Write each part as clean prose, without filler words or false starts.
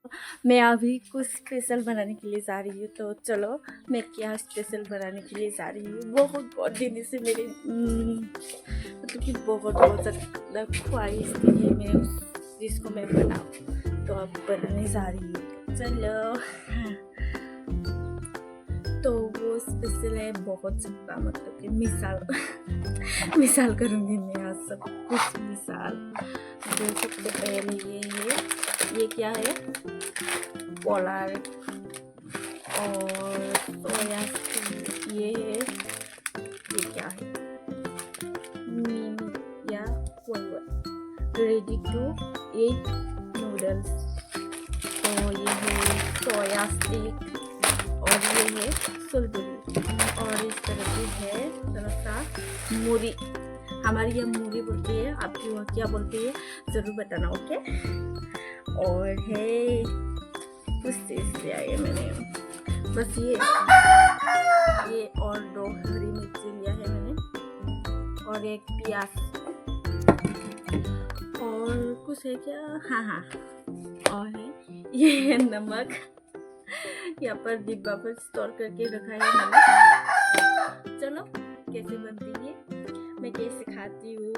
मैं अभी कुछ स्पेशल बनाने के लिए जा रही हूँ, तो चलो मैं क्या स्पेशल बनाने के लिए जा रही हूँ। बहुत दिन से मेरे मतलब कि बहुत ज़्यादा ख्वाहिश थी कि मैं उस जिसको मैं बनाऊँ, तो अब बनाने जा रही हूँ। चलो तो वो स्पेशल है बहुत ज़्यादा, मतलब कि मिसाल करूँगी मैं आज सब कुछ मिसाल। तो सबसे पहले ये क्या है, पोलार और सोया ये है, ये क्या है, मीमी या रेडी टू ईट नूडल्स। तो ये है सोया स्टिक और ये है सुलबुली, और इस तरह की है थोड़ा सा मूरी। हमारी ये मूरी बोलती है, आपकी वहाँ क्या बोलती है ज़रूर बताना, ओके। और है कुछ चीज़ लिया है मैंने, बस ये और 2 हरी मिर्ची लिया है मैंने, और एक प्याज, और कुछ है क्या, हाँ, और है ये है नमक। यहाँ पर डिब्बा पर स्टोर करके रखा है नमक। चलो कैसे बनती है, मैं कैसे खाती हूँ,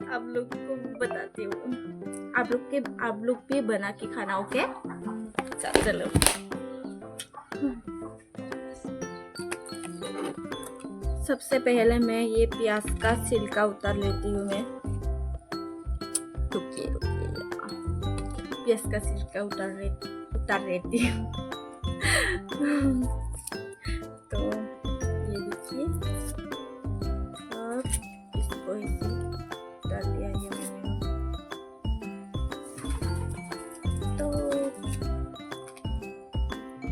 आप लोग को बताती हूँ। आप लोग भी बना के खाना, ओके। चलो सबसे पहले मैं ये प्याज का छिलका उतार लेती हूँ। मैं रुकिए प्याज का छिलका उतार लेती हूँ। तो ये देखिए, अब इसको ऐसे डाल दिया है मैंने। तो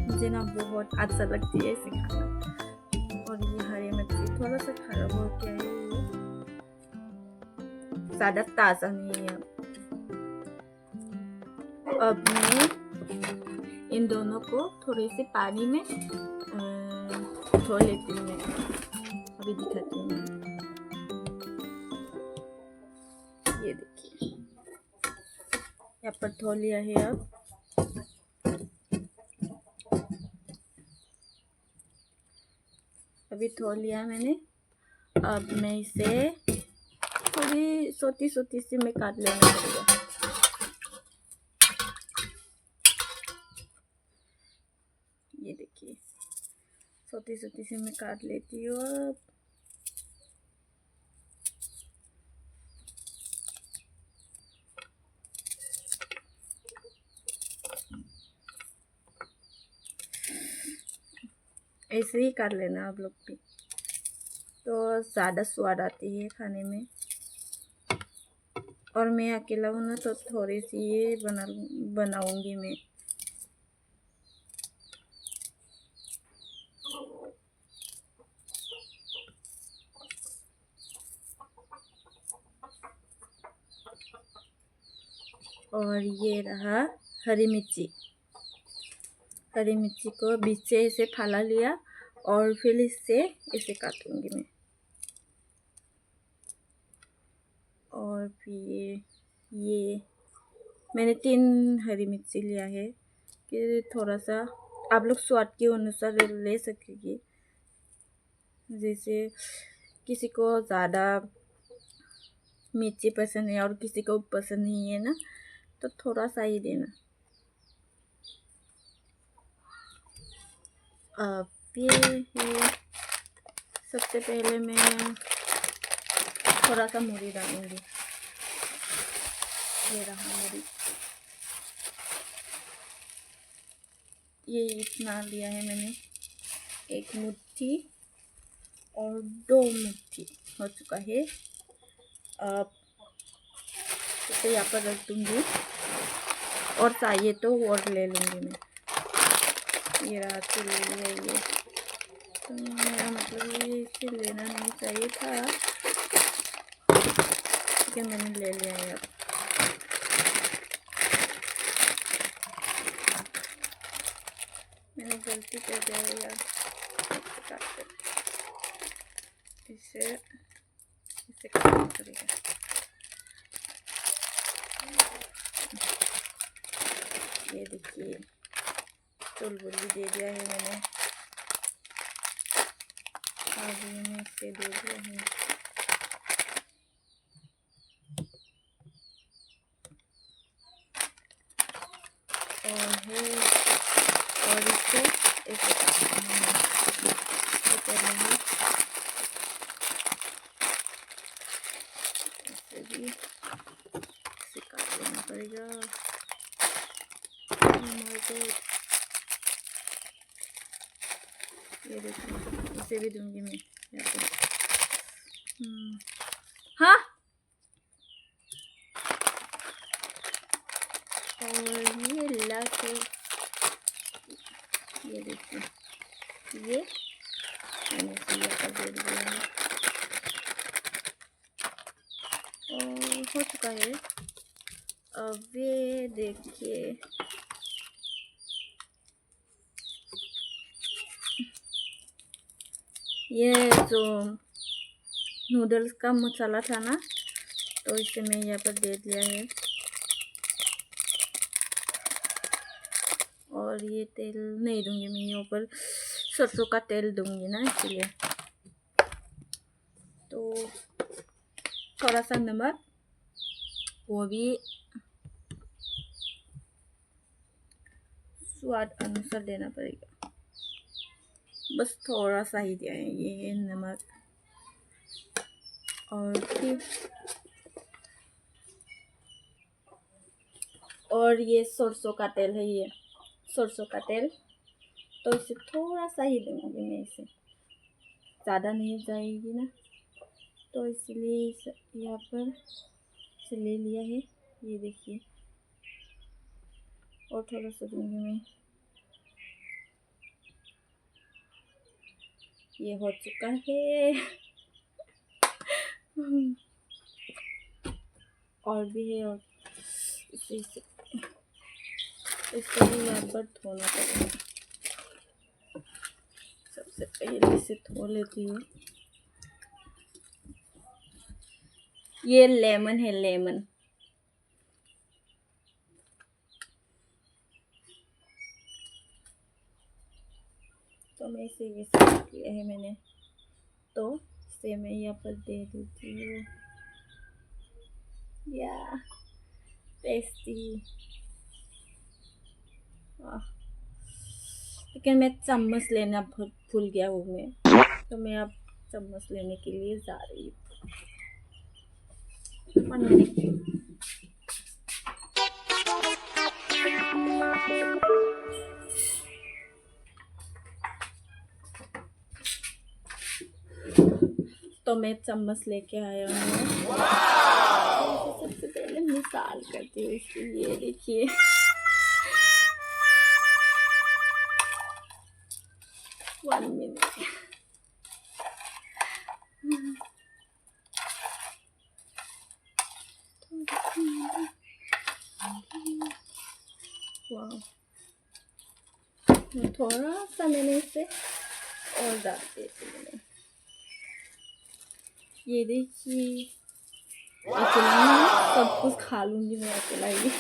मुझे ना बहुत अच्छा लगती है इसे खाना। और ये हरी मिर्ची थोड़ा सा खराब हो गया है, ज़्यादा ताज़ा नहीं है। अब मैं इन दोनों को थोड़े से पानी में धो लेती हूँ। मैं अभी दिखाती हूँ। ये देखिए, यहाँ पर धो लिया है। अब अभी धो लिया मैंने। अब मैं इसे थोड़ी छोटी सी मैं काट लेना पड़ेगा। ये देखिए, छोटी सी मैं काट लेती हूँ। अब ऐसे ही काट लेना आप लोग भी, तो ज़्यादा स्वाद आती है खाने में। और मैं अकेला हूँ ना, तो थोड़ी सी ये बनाऊंगी मैं। और ये रहा हरी मिर्ची को बीच से इसे फाला लिया, और फिर इससे इसे काटूंगी मैं। और फिर ये मैंने 3 हरी मिर्ची लिया है, कि थोड़ा सा आप लोग स्वाद के अनुसार ले सकेंगे। जैसे किसी को ज़्यादा मिर्ची पसंद है और किसी को पसंद नहीं है ना, तो थोड़ा सा ही देना। अब ये है, सबसे पहले मैं थोड़ा सा मूरी डालूंगी। ये रहा मूरी, ये इतना लिया है मैंने, 1 मुट्ठी और 2 मुट्ठी हो चुका है। अब इसे यहाँ पर रख दूँगी, और चाहिए तो और ले लूँगी मैं। ये रहा, तो ले लिया ये। तो मेरा मतलब ये इसे लेना नहीं चाहिए था, कि मैंने ले लिया है। अब मैंने गलती कर दिया है यार, इसे काटना पड़ेगा। ये देखिए चुलबुली दे दिया है मैंने, आगे में इसे दे दिया है। और है और इसको ऐसे काटना है, ऐसे भी इसे काट देना पड़ेगा। ये देखिए इसे भी दूंगी मैं यहाँ पे। हाँ, और ये लाके ये देखिए ये मैंने सिया का दे दिया है और हो चुका है। अब ये देखिए ये जो नूडल्स का मसाला था ना, तो इसे मैं यहाँ पर दे दिया है। और ये तेल नहीं दूंगी मैं, यहाँ पर सरसों का तेल दूंगी ना, इसलिए। तो थोड़ा सा नमक, वो भी स्वाद अनुसार देना पड़ेगा, बस थोड़ा सा ही दिया है ये नमक। और फिर और ये सरसों का तेल है, ये सरसों का तेल, तो इसे थोड़ा सा ही दूंगी मैं, इसे ज़्यादा नहीं जाएगी ना, तो इसलिए यहाँ पर से ले लिया है। ये देखिए और थोड़ा सा दूंगी मैं। ये हो चुका है। और भी है, और इसे भी यहाँ पर धोना पड़ेगा। सबसे पहले इसे धो लेती हूँ। ये लेमन है, लेमन। तो मैं इसे ये साफ किया है मैंने, तो इसे मैं यहाँ पर दे देती हूँ। या टेस्टी। लेकिन मैं चम्मच लेना भूल गया हूँ मैं, तो मैं अब चम्मच लेने के लिए जा रही हूँ। 1 मिनट। तो मैं चम्मच लेके आया हूँ। सबसे पहले मिसाल करती हूँ इसकी, ये देखिए। One minute. थोड़ा सा मैंने इसे और डाल दिया। ये देखिए, अकेला सब कुछ खा लूंगी मैं, अकेला ही।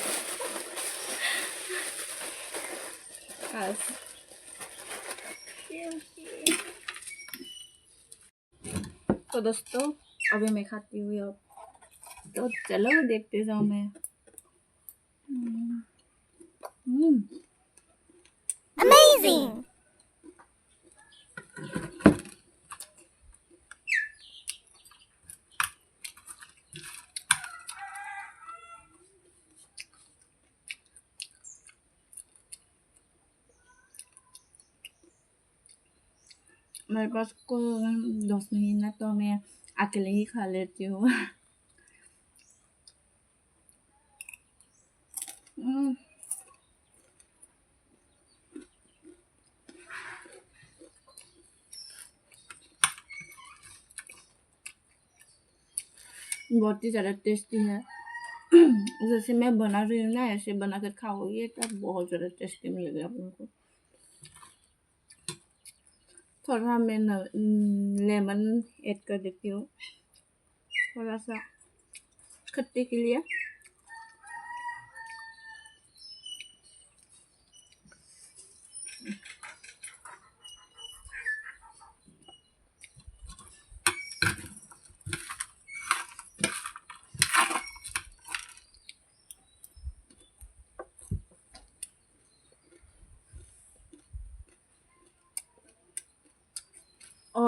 तो दोस्तों अभी मैं खाती हुई, अब तो चलो देखते जाओ मैं। Amazing! मेरे पास को 10 मिनट है, तो मैं अकेले ही खा लेती हूँ। बहुत ही ज़्यादा टेस्टी है। जैसे मैं बना रही हूँ ना, ऐसे बना कर खाओगे तो बहुत ज़्यादा टेस्टी मिलेगा आप लोगों को। थोड़ा मैं लेमन ऐड कर देती हूँ, थोड़ा सा खट्टे के लिए।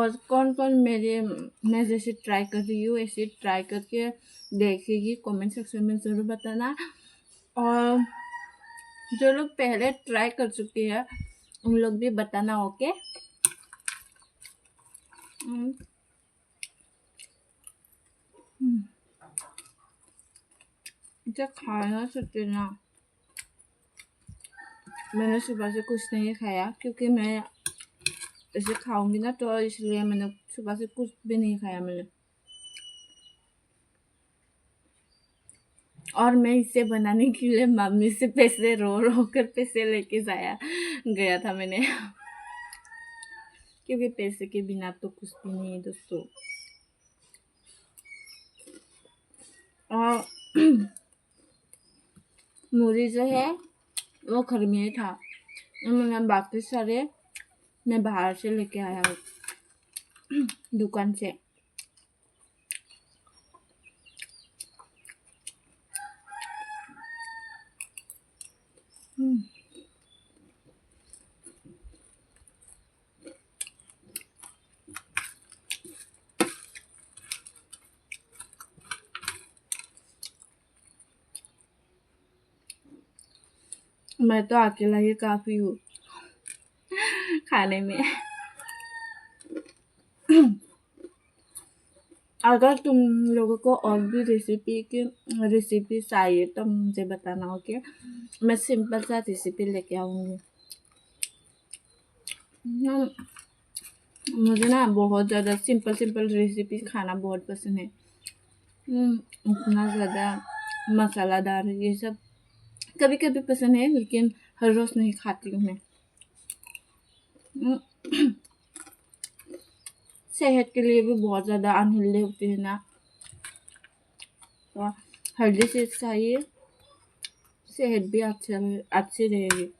और कौन कौन मैं जैसे ट्राई कर रही हूँ ऐसे ट्राई करके देखेगी, कमेंट सेक्शन में ज़रूर बताना। और जो लोग पहले ट्राई कर चुके हैं उन लोग भी बताना, ओके। जब खाना सकते ना, मैंने सुबह से कुछ नहीं खाया क्योंकि मैं ऐसे खाऊंगी ना, तो इसलिए मैंने सुबह से कुछ भी नहीं खाया मैंने। और मैं इसे बनाने के लिए मम्मी से पैसे रो रो कर पैसे लेके जाया गया था मैंने क्योंकि पैसे के बिना तो कुछ भी नहीं है दोस्तों। और मूली जो है वो घर में ही था, मैंने बाकी सारे मैं बाहर से लेके आया हूँ दुकान से। मैं तो अकेला ही काफ़ी हूँ खाने में। अगर तुम लोगों को और भी रेसिपी चाहिए तो मुझे बताना, ओके। मैं सिंपल सा रेसिपी लेके आऊँगी। मुझे ना बहुत ज़्यादा सिंपल रेसिपी खाना बहुत पसंद है। उतना ज़्यादा मसालादार ये सब कभी कभी पसंद है, लेकिन हर रोज़ नहीं खाती हूँ मैं। सेहत के लिए भी बहुत ज़्यादा अनहेल्दी होती है ना, तो हेल्दी चीज़ चाहिए, सेहत भी अच्छी रहेगी।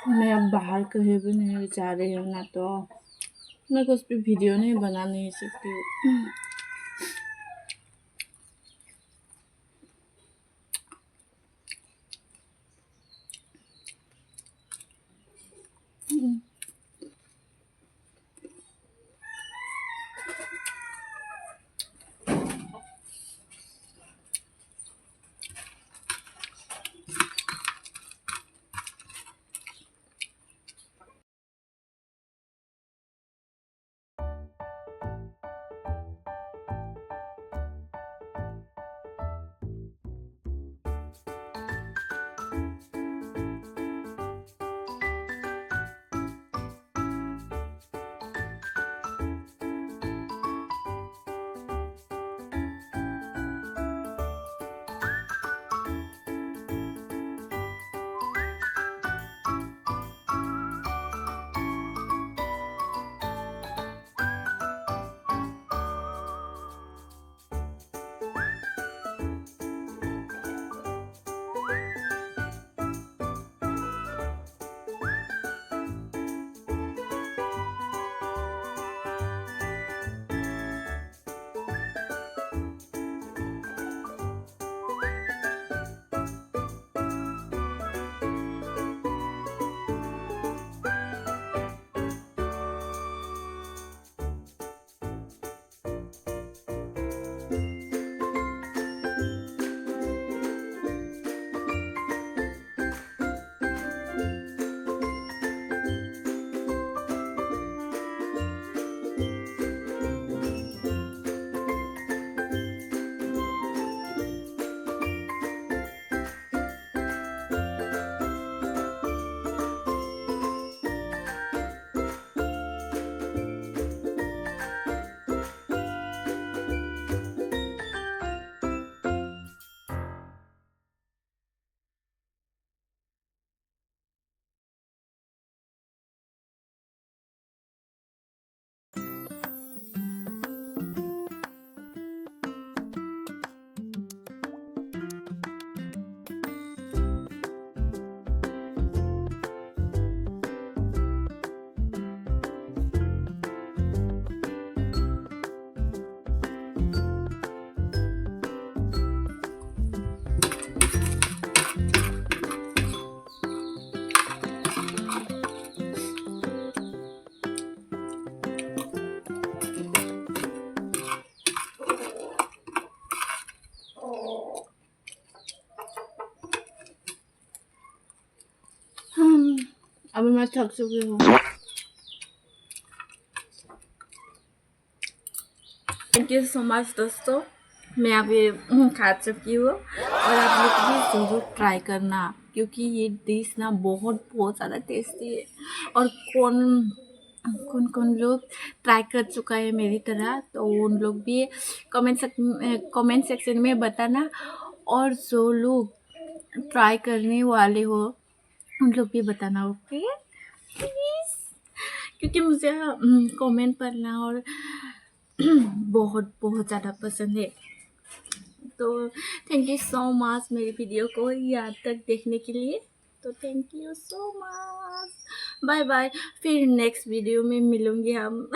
मैं अब बाहर कहीं भी नहीं जा रही हूँ ना, तो मैं कुछ भी वीडियो नहीं बना नहीं सकती हूँ। अभी मैं थक चुकी हूँ। थैंक यू सो मच दोस्तों, मैं अभी खा चुकी हूँ और आप लोग भी ज़रूर ट्राई करना, क्योंकि ये डिश ना बहुत बहुत ज़्यादा टेस्टी है। और कौन कौन लोग ट्राई कर चुका है मेरी तरह, तो उन लोग भी कमेंट सेक्शन में बताना। और जो लोग ट्राई करने वाले हो उन लोग भी बताना, ओके प्लीज़, क्योंकि मुझे कमेंट पढ़ना और बहुत बहुत ज़्यादा पसंद है। तो थैंक यू सो मच मेरी वीडियो को यहाँ तक देखने के लिए। तो thank you so much, bye bye, फिर नेक्स्ट वीडियो में मिलूँगी हम।